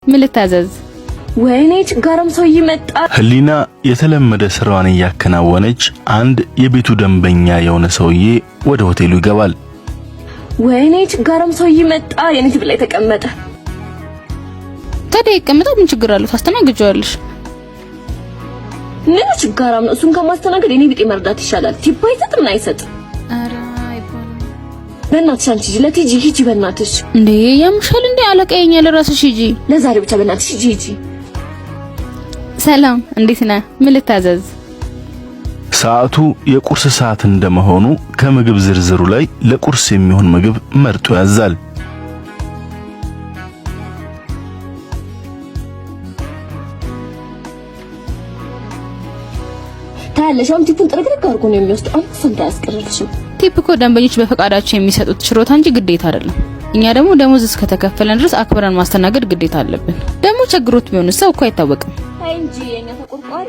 ምን ልታዘዝ? ወይኔ ችጋራም ሰው ይመጣ። ህሊና የተለመደ ስራዋን ያከናወነች አንድ የቤቱ ደንበኛ የሆነ ሰውዬ ወደ ሆቴሉ ይገባል። ወይኔ ችጋራም ሰው ይመጣ። የኔ ትብ ላይ ተቀመጠ። ታዲያ ይቀመጣው ምን ችግር አለው? ታስተናግጂዋለሽ። ምን ችጋራም ነው? እሱን ከማስተናገድ የኔ ቢጤ መርዳት ይሻላል። ቲፕ አይሰጥ ምን አይሰጥ? ኧረ አይባልም። በእናትሽ አንቺ ለቲጂ ሂጂ በእናትሽ። እንዴ ያምሻል እንዴ? አለቀየኛ ለራስሽ ሂጂ። ለዛሬ ብቻ በእናትሽ ሂጂ። ሰላም እንዴት ነህ? ምን ልታዘዝ? ሰዓቱ የቁርስ ሰዓት እንደመሆኑ ከምግብ ዝርዝሩ ላይ ለቁርስ የሚሆን ምግብ መርጦ ያዛል። ታለሽም ቲፑን ጥርግርግ አድርጎ ነው የሚወስደው። አንተ ፈንታ ያስቀርልሽም። ቲፕ እኮ ደንበኞች በፈቃዳቸው የሚሰጡት ችሮታ እንጂ ግዴታ አይደለም። እኛ ደግሞ ደሞዝ እስከተከፈለን ድረስ አክብረን ማስተናገድ ግዴታ አለብን። ደግሞ ቸግሮት ቢሆን ሰው እኮ አይታወቅም። አይ እንጂ የኛ ተቆርቋሪ።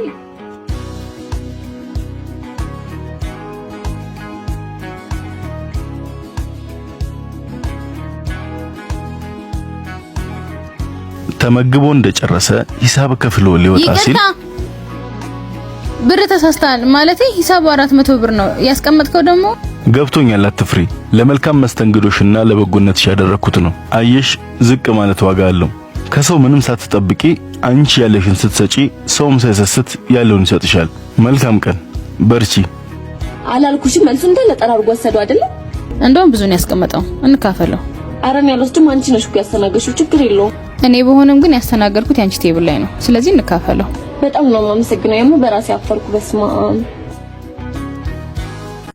ተመግቦ እንደጨረሰ ሂሳብ ከፍሎ ሊወጣ ሲል ብር ተሳስተሃል ማለቴ ሂሳቡ 400 ብር ነው ያስቀመጥከው። ደግሞ ገብቶኛል፣ አትፍሪ። ለመልካም መስተንግዶሽና ለበጎነትሽ ያደረኩት ነው። አየሽ ዝቅ ማለት ዋጋ አለው። ከሰው ምንም ሳትጠብቂ አንቺ ያለሽን ስትሰጪ ሰውም ሳይሰስት ያለውን ይሰጥሻል። መልካም ቀን፣ በርቺ። አላልኩሽም? መልሱ እንዳለ ጠራርጎ ወሰደው አይደል? እንደውም ብዙ ነው ያስቀመጠው። እንካፈለው። አረም ያለውስም አንቺ ነሽ እኮ ያስተናገድሽው። ችግር የለውም። እኔ በሆነም ግን ያስተናገድኩት ያንቺ ቴብል ላይ ነው። ስለዚህ እንካፈለው። በጣም ነው የማመሰግነው። በራሴ አፈርኩ። በስመ አብ